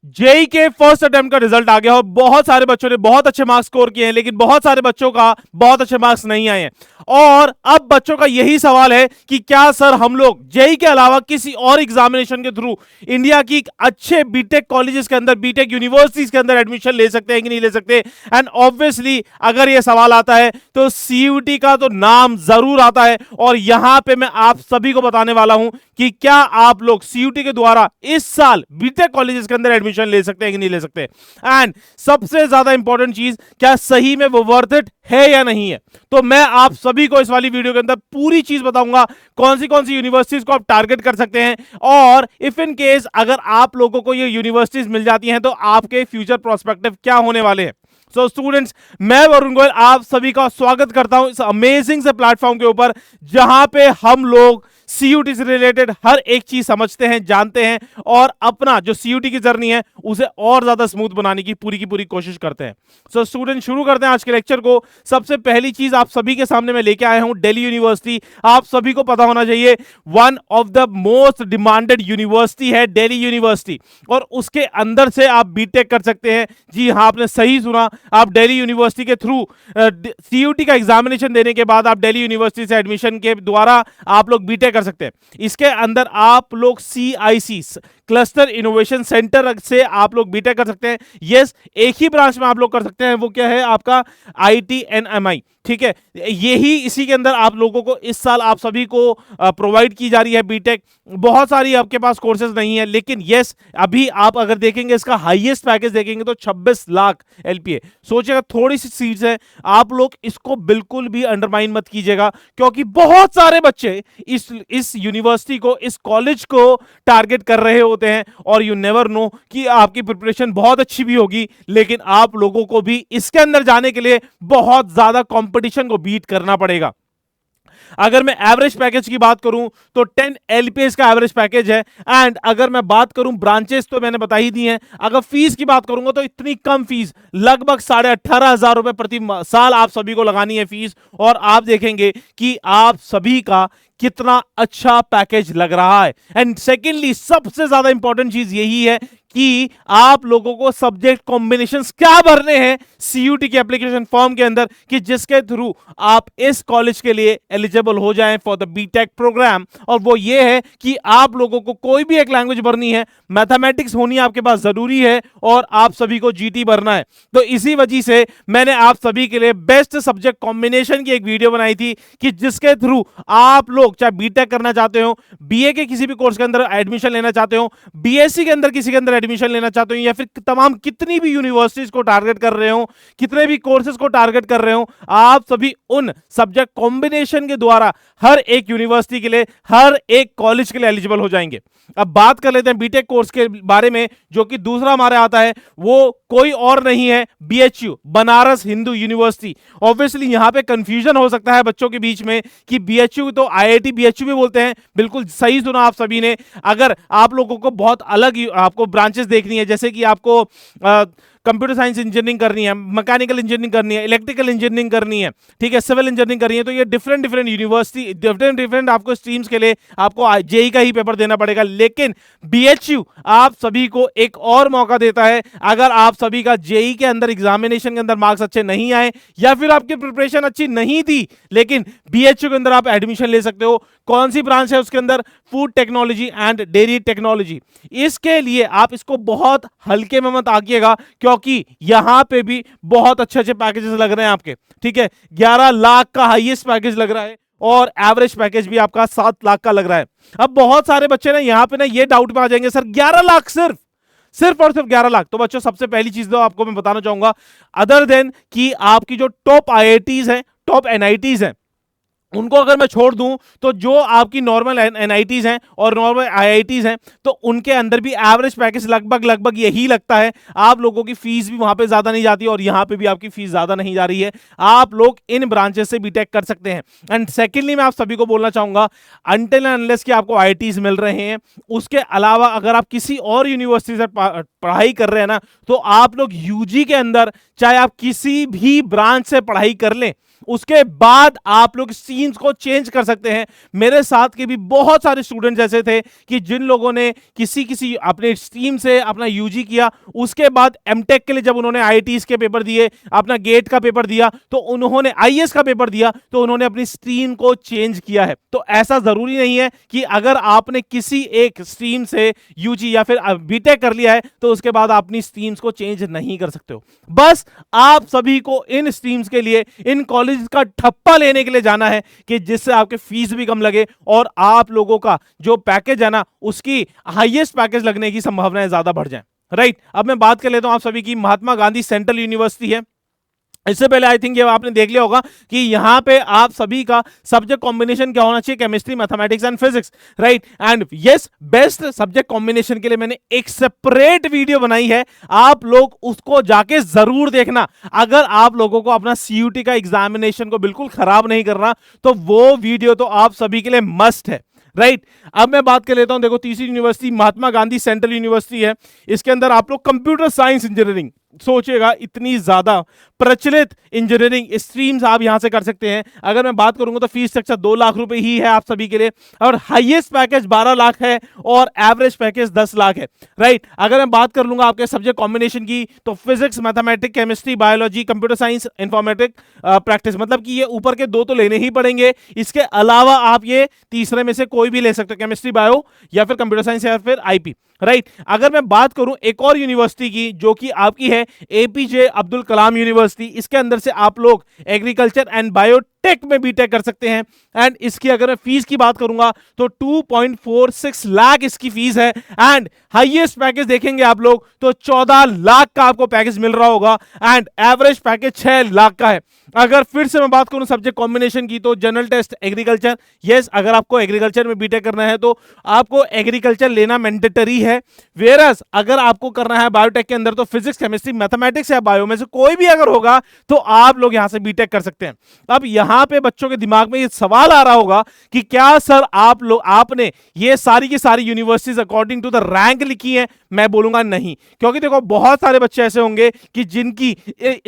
JEE के first attempt का result आ गया और बहुत सारे बच्चों ने बहुत अच्छे मार्क्स स्कोर किए हैं, लेकिन बहुत सारे बच्चों का बहुत अच्छे मार्क्स नहीं आए हैं। और अब बच्चों का यही सवाल है कि क्या सर हम लोग जेई के अलावा किसी और एग्जामिनेशन के थ्रू इंडिया की अच्छे बीटेक कॉलेजेस के अंदर, बीटेक यूनिवर्सिटीज के अंदर एडमिशन ले सकते हैं कि नहीं ले सकते? एंड ऑब्वियसली अगर यह सवाल आता है तो सीयूटी का तो नाम जरूर आता है, और यहां पे मैं आप सभी को बताने वाला हूं कि क्या आप लोग सीयूटी के द्वारा इस साल बीटेक कॉलेजेस के अंदर एडमिशन ले सकते हैं कि नहीं ले सकते। एंड सबसे ज्यादा इंपॉर्टेंट चीज, क्या सही में वो वर्थ इट है या नहीं है? तो मैं आप सभी को इस वाली वीडियो के अंदर पूरी चीज बताऊंगा, कौन सी यूनिवर्सिटीज को आप टारगेट कर सकते हैं, और इफ इन केस अगर आप लोगों को ये यूनिवर्सिटीज मिल जाती हैं तो आपके फ्यूचर प्रोस्पेक्टिव क्या होने वाले हैं। सो स्टूडेंट्स, मैं वरुण गोयल आप सभी का स्वागत करता हूं इस अमेजिंग से प्लेटफॉर्म के ऊपर, जहां पे हम लोग सीयूटी से रिलेटेड हर एक चीज समझते हैं, जानते हैं, और अपना जो सीयूटी की जर्नी है उसे और ज्यादा स्मूथ बनाने की पूरी कोशिश करते हैं। सो स्टूडेंट, शुरू करते हैं आज के लेक्चर को। सबसे पहली चीज आप सभी के सामने मैं लेके आया हूं दिल्ली यूनिवर्सिटी। आप सभी को पता होना चाहिए one of the most demanded university है दिल्ली यूनिवर्सिटी, और उसके अंदर से आप बीटेक कर सकते हैं। जी हाँ, आपने सही सुना, आप दिल्ली यूनिवर्सिटी के थ्रू सीयूटी का एग्जामिनेशन देने के बाद आप दिल्ली यूनिवर्सिटी से एडमिशन के द्वारा आप लोग बीटेक कर सकते हैं। इसके अंदर आप लोग सीआईसी क्लस्टर इनोवेशन सेंटर से आप लोग बीटेक कर सकते हैं। यस, एक ही ब्रांच में आप लोग कर सकते हैं, वो क्या है आपका आईटीएनएमआई। ठीक है, यही इसी के अंदर आप लोगों को इस साल आप सभी को प्रोवाइड की जा रही है बीटेक। बहुत सारी आपके पास कोर्सेज नहीं है, लेकिन यस, अभी आप अगर देखेंगे इसका हाईएस्ट पैकेज देखेंगे तो 26 लाख एलपीए। सोचिएगा, थोड़ी सी सीट्स है, आप लोग इसको बिल्कुल भी अंडरमाइन मत कीजिएगा, क्योंकि बहुत सारे बच्चे इस यूनिवर्सिटी को, इस कॉलेज को टारगेट कर रहे होते हैं, और यू नेवर नो कि आपकी प्रिपरेशन बहुत अच्छी भी होगी, लेकिन आप लोगों को भी इसके अंदर जाने के लिए बहुत ज्यादा कंपटीशन को बीट करना पड़ेगा। अगर मैं एवरेज पैकेज की बात करूं तो 10 एलपीएस का एवरेज पैकेज है। एंड अगर मैं बात करूं ब्रांचेस, तो मैंने बता ही दी हैं। अगर फीस की बात करूंगा तो इतनी कम फीस, लगभग 18,500 रुपए प्रति साल आप सभी को लगानी है फीस, और आप देखेंगे कि आप सभी का कितना अच्छा पैकेज लग रहा है। एंड सेकेंडली, सबसे ज्यादा इंपॉर्टेंट चीज यही है कि आप लोगों को सब्जेक्ट कॉम्बिनेशंस क्या भरने हैं सीयूटी के एप्लीकेशन फॉर्म के अंदर, कि जिसके थ्रू आप इस कॉलेज के लिए एलिजिबल हो जाएं फॉर द बीटेक प्रोग्राम। और वो ये है कि आप लोगों को कोई भी एक लैंग्वेज भरनी है, मैथमेटिक्स होनी आपके पास जरूरी है, और आप सभी को जीटी भरना है। तो इसी वजह से मैंने आप सभी के लिए बेस्ट सब्जेक्ट कॉम्बिनेशन की एक वीडियो बनाई थी, कि जिसके थ्रू आप लोग चाहे बीटेक करना चाहते हो, बीए के किसी भी कोर्स के अंदर एडमिशन लेना चाहते हो, बीएससी के अंदर किसी के अंदर एडमिशन लेना चाहते हो, या फिर तमाम कितनी भी यूनिवर्सिटीज को टारगेट कर रहे हो, कितने भी कोर्सेज को टारगेट कर रहे हो, आप सभी उन सब्जेक्ट कॉम्बिनेशन के द्वारा हर एक यूनिवर्सिटी के लिए, हर एक कॉलेज के लिए एलिजिबल हो जाएंगे। अब बात कर लेते हैं बीटेक कोर्स के बारे में, जो कि दूसरा हमारे आता है, वो कोई और नहीं है BHU, Banaras Hindu university. Obviously यहां पे कंफ्यूजन हो सकता है बच्चों के बीच में कि बीएचयू तो आईआईटी बीएचयू भी बोलते हैं। बिल्कुल सही सुना आप सभी ने। अगर आप लोगों को बहुत अलग आपको ब्रांचेस देखनी है, जैसे कि आपको कंप्यूटर साइंस इंजीनियरिंग करनी है, मैकेनिकल इंजीनियरिंग करनी है, इलेक्ट्रिकल इंजीनियरिंग करनी है, ठीक है, सिविल इंजीनियरिंग करनी है, तो ये डिफरेंट यूनिवर्सिटी, डिफरेंट आपको स्ट्रीम्स के लिए आपको जेई का ही पेपर देना पड़ेगा। लेकिन बीएचयू आप सभी को एक और मौका देता है। अगर आप सभी का जेई के अंदर एग्जामिनेशन के अंदर मार्क्स अच्छे नहीं आए, या फिर आपकी प्रिपरेशन अच्छी नहीं थी, लेकिन बीएचयू के अंदर आप एडमिशन ले सकते हो। कौन सी ब्रांच है उसके अंदर? Food technology and dairy technology. इसके लिए आप इसको बहुत हल्के में मत आकिएगा, क्योंकि यहां पे भी बहुत अच्छे अच्छे पैकेजेस लग रहे हैं आपके। ठीक है, 11 लाख का हाईएस्ट पैकेज लग रहा है, और एवरेज पैकेज भी आपका 7 लाख का लग रहा है। अब बहुत सारे बच्चे ना यहां पे ना ये डाउट में आ जाएंगे, सर 11 लाख सिर्फ और सिर्फ 11 लाख। तो बच्चों, सबसे पहली चीज तो आपको मैं बताना चाहूंगा, अदर देन कि आपकी जो टॉप आईआईटीज हैं, टॉप एनआईटीज हैं, उनको अगर मैं छोड़ दूं, तो जो आपकी नॉर्मल एनआईटीज हैं और नॉर्मल आईआईटीज हैं, तो उनके अंदर भी एवरेज पैकेज लगभग यही लगता है। आप लोगों की फीस भी वहां पे ज्यादा नहीं जाती, और यहां पे भी आपकी फीस ज्यादा नहीं जा रही है। आप लोग इन ब्रांचेस से बीटेक कर सकते हैं। एंड सेकेंडली, मैं आप सभी को बोलना चाहूंगा, अनटिल एंड अनलेस कि आपको आईआईटीज मिल रहे हैं, उसके अलावा अगर आप किसी और यूनिवर्सिटी से पढ़ाई कर रहे हैं ना, तो आप लोग यूजी के अंदर चाहे आप किसी भी ब्रांच से पढ़ाई कर लें, उसके बाद आप लोग स्ट्रीम्स को चेंज कर सकते हैं। मेरे साथ के भी बहुत सारे स्टूडेंट्स ऐसे थे कि जिन लोगों ने किसी अपने स्ट्रीम से अपना यूजी किया, उसके बाद एमटेक के लिए जब उन्होंने आईआईटीज के पेपर दिए, अपना गेट का पेपर दिया, तो उन्होंने आईएएस का पेपर दिया, तो उन्होंने अपनी स्ट्रीम को चेंज किया है। तो ऐसा जरूरी नहीं है कि अगर आपने किसी एक स्ट्रीम से यूजी या फिर बीटेक कर लिया है तो उसके बाद आप अपनी स्ट्रीम्स को चेंज नहीं कर सकते हो। बस आप सभी को इन स्ट्रीम्स के लिए, इन कॉलेज का ठप्पा लेने के लिए जाना है कि जिससे आपके फीस भी कम लगे और आप लोगों का जो पैकेज है ना, उसकी हाईएस्ट पैकेज लगने की संभावनाएं ज्यादा बढ़ जाएं। राइट, अब मैं बात कर लेता हूं आप सभी की। महात्मा गांधी सेंट्रल यूनिवर्सिटी है। इससे पहले आई थिंक ये आपने देख लिया होगा कि यहां पे आप सभी का सब्जेक्ट कॉम्बिनेशन क्या होना चाहिए, chemistry, mathematics and physics. Right, and yes, best subject combination के लिए मैंने एक सेपरेट वीडियो बनाई है, आप लोग उसको जाके जरूर देखना। अगर आप लोगों को अपना सीयूटी का एग्जामिनेशन को बिल्कुल खराब नहीं करना तो वो वीडियो तो आप सभी के लिए मस्ट है। राइट, अब मैं बात कर लेता हूं। देखो, तीसरी university Mahatma Gandhi central university है। इसके अंदर आप लोग कंप्यूटर साइंस इंजीनियरिंग, सोचिएगा इतनी ज्यादा प्रचलित इंजीनियरिंग स्ट्रीम्स आप यहां से कर सकते हैं। अगर मैं बात करूंगा तो फीस स्ट्रक्चर 2 लाख रुपए ही है आप सभी के लिए, और हाईएस्ट पैकेज 12 लाख है और एवरेज पैकेज 10 लाख है। राइट, अगर मैं बात कर लूंगा आपके सब्जेक्ट कॉम्बिनेशन की तो physics, mathematics, chemistry, biology, computer science, informatic, practice, मतलब कि ये ऊपर के 2 तो लेने ही पड़ेंगे। इसके अलावा आप ये तीसरे में से कोई भी ले सकते हो, केमिस्ट्री, बायो या फिर कंप्यूटर साइंस या फिर आईपी। राइट, अगर मैं बात करूं एक और यूनिवर्सिटी की जो कि आपकी है एपीजे अब्दुल कलाम यूनिवर्सिटी, इसके अंदर से आप लोग एग्रीकल्चर एंड बायोटेक में बीटेक कर सकते हैं। एंड इसकी अगर मैं फीस की बात करूंगा तो 2.46 लाख इसकी फीस है। एंड हाईएस्ट पैकेज देखेंगे आप लोग तो 14 लाख का आपको पैकेज मिल रहा होगा एंड एवरेज पैकेज 6 लाख का है। अगर फिर से मैं बात करूं सब्जेक्ट कॉम्बिनेशन की तो जनरल टेस्ट एग्रीकल्चर, यस, अगर आपको एग्रीकल्चर में बीटेक करना है तो आपको एग्रीकल्चर लेना मैंडेटरी है। वेरस अगर आपको करना है बायोटेक के अंदर तो फिजिक्स, केमिस्ट्री, मैथमेटिक्स या बायो में से कोई भी अगर होगा तो आप लोग यहां से बीटेक कर सकते हैं। अब यहां पे बच्चों के दिमाग में ये सवाल आ रहा होगा कि क्या सर आपने ये सारी की सारी universities according to the rank लिखी है? मैं बोलूंगा नहीं, क्योंकि देखो बहुत सारे बच्चे ऐसे होंगे कि जिनकी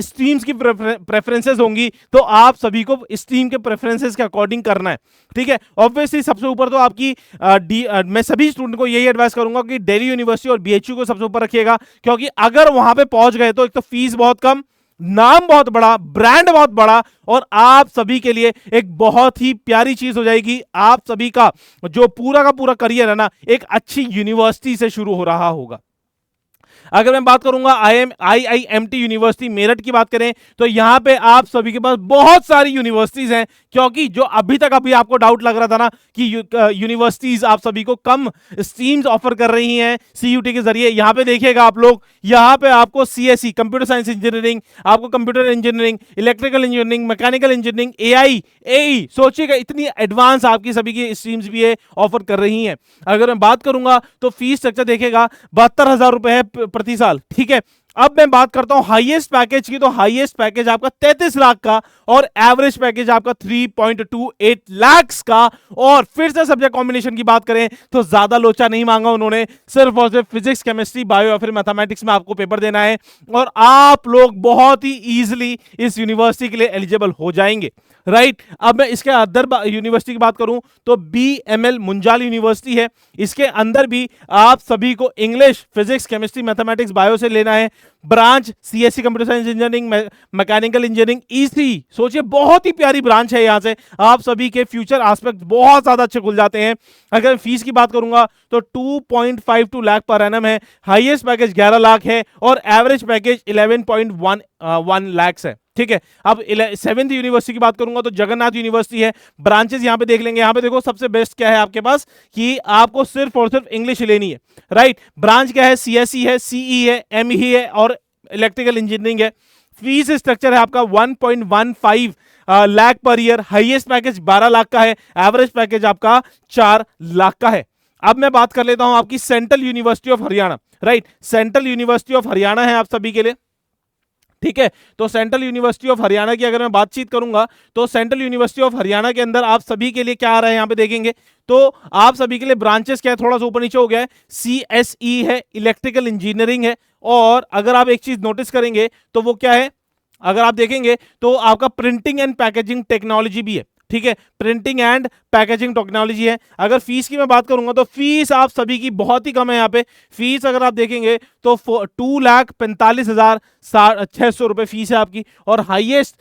स्ट्रीम्स की प्रेफरेंसेस होंगी, तो आप सभी को स्ट्रीम के प्रेफरेंसेस के अकॉर्डिंग करना है। ठीक है, ऑब्वियसली सबसे ऊपर तो आपकी मैं सभी स्टूडेंट को यही एडवाइस करूंगा कि दिल्ली यूनिवर्सिटी और बीएचयू को सबसे ऊपर रखिएगा, क्योंकि अगर वहां पे पहुंच गए तो एक तो फीस बहुत कम, नाम बहुत बड़ा, ब्रांड बहुत बड़ा, और आप सभी के लिए एक बहुत ही प्यारी चीज हो जाएगी। आप सभी का जो पूरा का पूरा करियर है ना, एक अच्छी यूनिवर्सिटी से शुरू हो रहा होगा। अगर मैं बात करूंगा आईआईएमटी यूनिवर्सिटी मेरठ की बात करें तो यहां पे आप सभी के पास बहुत सारी यूनिवर्सिटीज हैं, क्योंकि जो अभी आपको डाउट लग रहा था ना कि यूनिवर्सिटीज आप सभी को कम स्ट्रीम्स ऑफर कर रही हैं सीयूटी के जरिए, यहां पे देखिएगा आप लोग, यहां पे आपको सीएसई कंप्यूटर साइंस इंजीनियरिंग, आपको computer engineering, electrical engineering, mechanical engineering, AI, AE, सोचिएगा इतनी एडवांस आपकी सभी की स्ट्रीम्स भी है ऑफर कर रही हैं। अगर मैं बात करूंगा तो फीस स्ट्रक्चर देखेगा 72,000 रुपए है प्रति साल। ठीक है, अब मैं बात करता हूं हाईएस्ट पैकेज की, तो हाईएस्ट पैकेज आपका 33 लाख का और एवरेज पैकेज आपका 3.28 लाख का। और फिर से सब्जेक्ट कॉम्बिनेशन की बात करें तो ज्यादा लोचा नहीं मांगा उन्होंने, सिर्फ और सिर्फ फिजिक्स, केमिस्ट्री, बायो या फिर मैथमेटिक्स में आपको पेपर देना है और आप लोग बहुत ही इजीली इस यूनिवर्सिटी के लिए एलिजिबल हो जाएंगे। राइट, अब मैं इसके अदर यूनिवर्सिटी की बात करूं तो बीएमएल मुंजाल यूनिवर्सिटी है। इसके अंदर भी आप सभी को English, physics, chemistry, mathematics, bio से लेना है। Branch CSC computer science engineering, mechanical engineering, EC, सोचिए बहुत ही प्यारी ब्रांच है। यहां से आप सभी के फ्यूचर एस्पेक्ट बहुत ज्यादा अच्छे खुल जाते हैं। अगर फीस की बात करूंगा तो 2.52 लाख पर एनम है, हाईएस्ट पैकेज 11 लाख है और एवरेज पैकेज 11.1 लाख है। ठीक है, अब 7th यूनिवर्सिटी की बात करूंगा तो जगन्नाथ यूनिवर्सिटी है। ब्रांचेस यहां पे देख लेंगे, यहां पे देखो सबसे बेस्ट क्या है आपके पास कि आपको सिर्फ और सिर्फ इंग्लिश लेनी है। राइट, ब्रांच क्या है, सीएसई है, सीई है, एमई है और इलेक्ट्रिकल इंजीनियरिंग है। फीस स्ट्रक्चर है आपका 1.15 lakh per year, highest package 12 lakh का है, एवरेज पैकेज आपका 4 लाख का है। अब मैं बात कर लेता हूं आपकी central university of Haryana. Right, central university of Haryana है आप सभी के लिए। ठीक है, तो सेंट्रल यूनिवर्सिटी ऑफ हरियाणा की अगर मैं बातचीत करूंगा तो सेंट्रल यूनिवर्सिटी ऑफ हरियाणा के अंदर आप सभी के लिए क्या आ रहा है यहां पे देखेंगे तो आप सभी के लिए ब्रांचेस क्या है, थोड़ा सा ऊपर नीचे हो गया है, सीएसई है, इलेक्ट्रिकल इंजीनियरिंग है, और अगर आप एक चीज नोटिस करेंगे तो वो क्या है, अगर आप देखेंगे तो आपका प्रिंटिंग एंड पैकेजिंग टेक्नोलॉजी भी है, ठीक है, प्रिंटिंग एंड पैकेजिंग टेक्नोलॉजी है। अगर फीस की मैं बात करूंगा तो फीस आप सभी की बहुत ही कम है। यहाँ पे फीस अगर आप देखेंगे तो 2,45,600 रुपए फीस है आपकी, और हाईएस्ट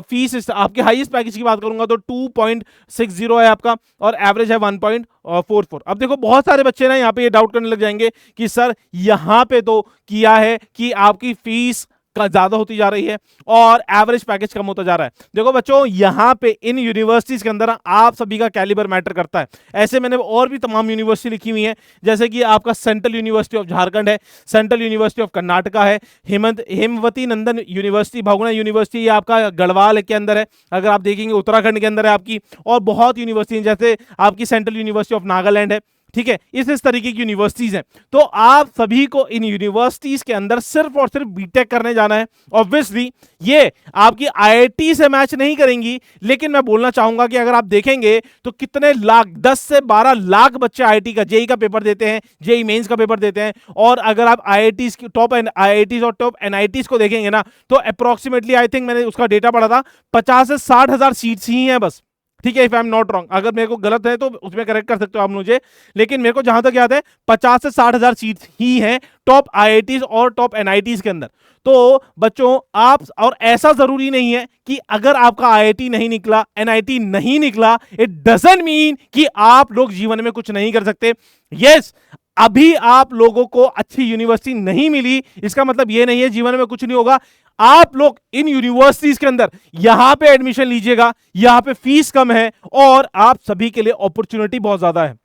फीस आपके हाईएस्ट पैकेज की बात करूंगा तो 2.60 है आपका, और एवरेज है 1.44। अब देखो बहुत सारे बच्चे ना यहाँ पे ये डाउट करने लग जाएंगे कि सर यहाँ पे तो किया है कि आपकी फीस ज्यादा होती जा रही है और एवरेज पैकेज कम होता जा रहा है। देखो बच्चों, यहां पे इन यूनिवर्सिटीज के अंदर आप सभी का कैलिबर मैटर करता है। ऐसे मैंने और भी तमाम यूनिवर्सिटी लिखी हुई है, जैसे कि आपका सेंट्रल यूनिवर्सिटी ऑफ झारखंड है, सेंट्रल यूनिवर्सिटी ऑफ कर्नाटका है, हेमवती नंदन यूनिवर्सिटी, भागुना यूनिवर्सिटी ये आपका गढ़वाल के अंदर है, अगर आप देखेंगे उत्तराखंड के अंदर है आपकी, और बहुत यूनिवर्सिटी जैसे आपकी सेंट्रल यूनिवर्सिटी ऑफ नागालैंड है, ठीक है, इस तरीके की यूनिवर्सिटीज हैं। तो आप सभी को इन यूनिवर्सिटीज के अंदर सिर्फ और सिर्फ बीटेक करने जाना है। ऑब्वियसली ये आपकी आईआईटी से मैच नहीं करेंगी, लेकिन मैं बोलना चाहूंगा कि अगर आप देखेंगे तो कितने लाख, 10 से 12 लाख बच्चे आईआईटी का जेई का पेपर देते हैं, जेई मेंस का पेपर देते हैं। और अगर आप आईआईटीज की टॉप आईआईटीज और टॉप एनआईटीज को देखेंगे ना तो अप्रोक्सीमेटली आई थिंक मैंने उसका डेटा पढ़ा था 50 से 60 हजार सीट्स ही हैं बस, ठीक है, if I am not wrong. अगर मेरे को गलत है तो उसमें करेक्ट कर सकते हो आप मुझे, लेकिन मेरे को जहां तक याद है 50 से 60 हजार सीट ही हैं टॉप आईआईटीज और टॉप एनआईटीज के अंदर। तो बच्चों आप, और ऐसा जरूरी नहीं है कि अगर आपका आईआईटी नहीं निकला, एनआईटी नहीं निकला, इट डजंट मीन कि आप लोग जीवन में कुछ नहीं कर सकते। यस, अभी आप लोगों को अच्छी यूनिवर्सिटी नहीं मिली, इसका मतलब यह नहीं है जीवन में कुछ नहीं होगा। आप लोग इन यूनिवर्सिटीज के अंदर यहां पे एडमिशन लीजिएगा, यहां पे फीस कम है और आप सभी के लिए अपॉर्चुनिटी बहुत ज्यादा है।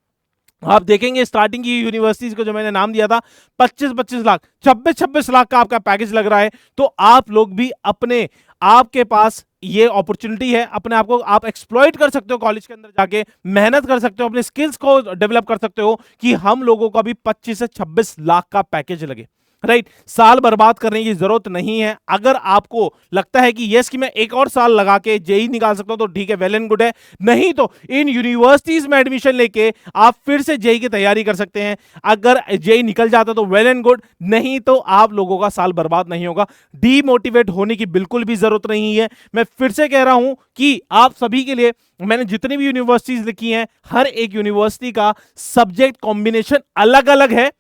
आप देखेंगे स्टार्टिंग की यूनिवर्सिटीज को जो मैंने नाम दिया था 25-25 लाख, 26-26 लाख का आपका पैकेज लग रहा है। तो आप लोग भी अपने, आपके पास ये अपॉर्चुनिटी है, अपने आप को आप एक्सप्लॉइट कर सकते हो, कॉलेज के अंदर जाके मेहनत कर सकते हो, अपने स्किल्स को डेवलप कर सकते हो कि हम लोगों का भी 25 से 26 लाख का पैकेज लगे। राइट, साल बर्बाद करने की जरूरत नहीं है। अगर आपको लगता है कि यस कि मैं एक और साल लगा के जेई निकाल सकता हूं तो ठीक है, वेल एंड गुड है, नहीं तो इन यूनिवर्सिटीज में एडमिशन लेके आप फिर से जेई की तैयारी कर सकते हैं। अगर जेई निकल जाता तो वेल एंड गुड, नहीं तो आप लोगों का साल बर्बाद नहीं होगा। डीमोटिवेट होने की बिल्कुल भी जरूरत नहीं है। मैं फिर से कह रहा हूं कि आप सभी के लिए मैंने जितनी भी यूनिवर्सिटीज लिखी हैं, हर एक यूनिवर्सिटी का सब्जेक्ट कॉम्बिनेशन अलग अलग है।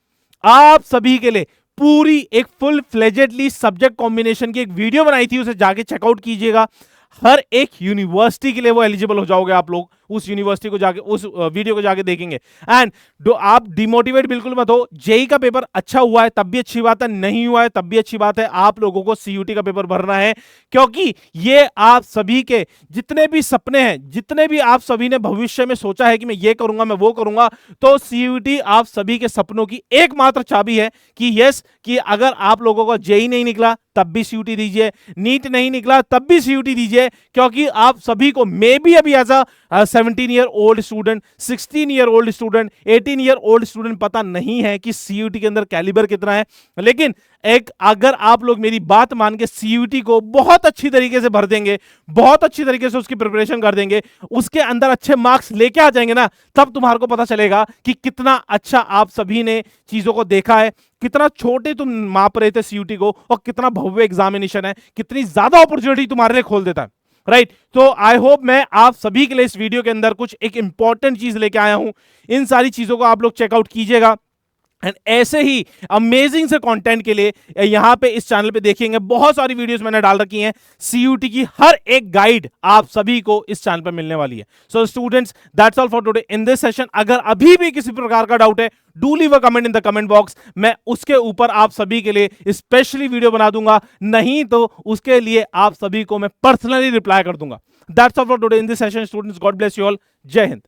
आप सभी के लिए पूरी एक फुल फ्लेजेडली सब्जेक्ट कॉम्बिनेशन की एक वीडियो बनाई थी, उसे जाके चेकआउट कीजिएगा। हर एक यूनिवर्सिटी के लिए वो एलिजिबल हो जाओगे आप लोग, उस यूनिवर्सिटी को जाके, उस वीडियो को जाके देखेंगे। एंड आप डिमोटिवेट बिल्कुल मत हो। जेई का पेपर अच्छा हुआ है तब भी अच्छी बात है, नहीं हुआ है तब भी अच्छी बात है। आप लोगों को सीयूटी का पेपर भरना है, क्योंकि ये आप सभी के जितने भी सपने हैं, जितने भी आप सभी ने भविष्य में सोचा है कि मैं ये करूंगा, मैं वो करूंगा, तो सीयूटी आप सभी के सपनों की एकमात्र चाबी है कि यस, कि अगर आप लोगों को जेई नहीं निकला तब भी सीयूटी दीजिए, नीट नहीं निकला तब भी सीयूटी दीजिए, क्योंकि आप सभी को मे बी अभी as a 17 year old student, 16 year old student, 18 year old student पता नहीं है कि सीयूटी के अंदर कैलिबर कितना है। लेकिन एक, अगर आप लोग मेरी बात मान के सीयूटी को बहुत अच्छी तरीके से भर देंगे, बहुत अच्छी तरीके से उसकी प्रिपरेशन कर देंगे, उसके अंदर अच्छे मार्क्स लेके आ जाएंगे ना, तब तुम्हारे को पता चलेगा कि कितना अच्छा आप सभी ने चीजों को देखा है, कितना छोटे तुम माप रहे थे सीयूटी को, और कितना भव्य एग्जामिनेशन है, कितनी ज्यादा अपॉर्चुनिटी तुम्हारे लिए खोल देता है। राइट, तो आई होप मैं आप सभी के लिए इस वीडियो के अंदर कुछ एक इंपॉर्टेंट चीज लेके आया हूं। इन सारी चीजों को आप लोग चेकआउट कीजिएगा। एंड ऐसे ही अमेजिंग से कंटेंट के लिए यहां पे इस चैनल पे देखेंगे, बहुत सारी वीडियोस मैंने डाल रखी हैं। सीयूटी की हर एक गाइड आप सभी को इस चैनल पे मिलने वाली है। So students, that's all for today in this session. अगर अभी भी किसी प्रकार का डाउट है, do leave a comment in the comment box, मैं उसके ऊपर आप सभी के लिए स्पेशली वीडियो बना दूंगा, नहीं तो उसके लिए आप सभी को मैं पर्सनली रिप्लाई कर दूंगा। That's all for today in this session students, God bless you all, जय हिंद।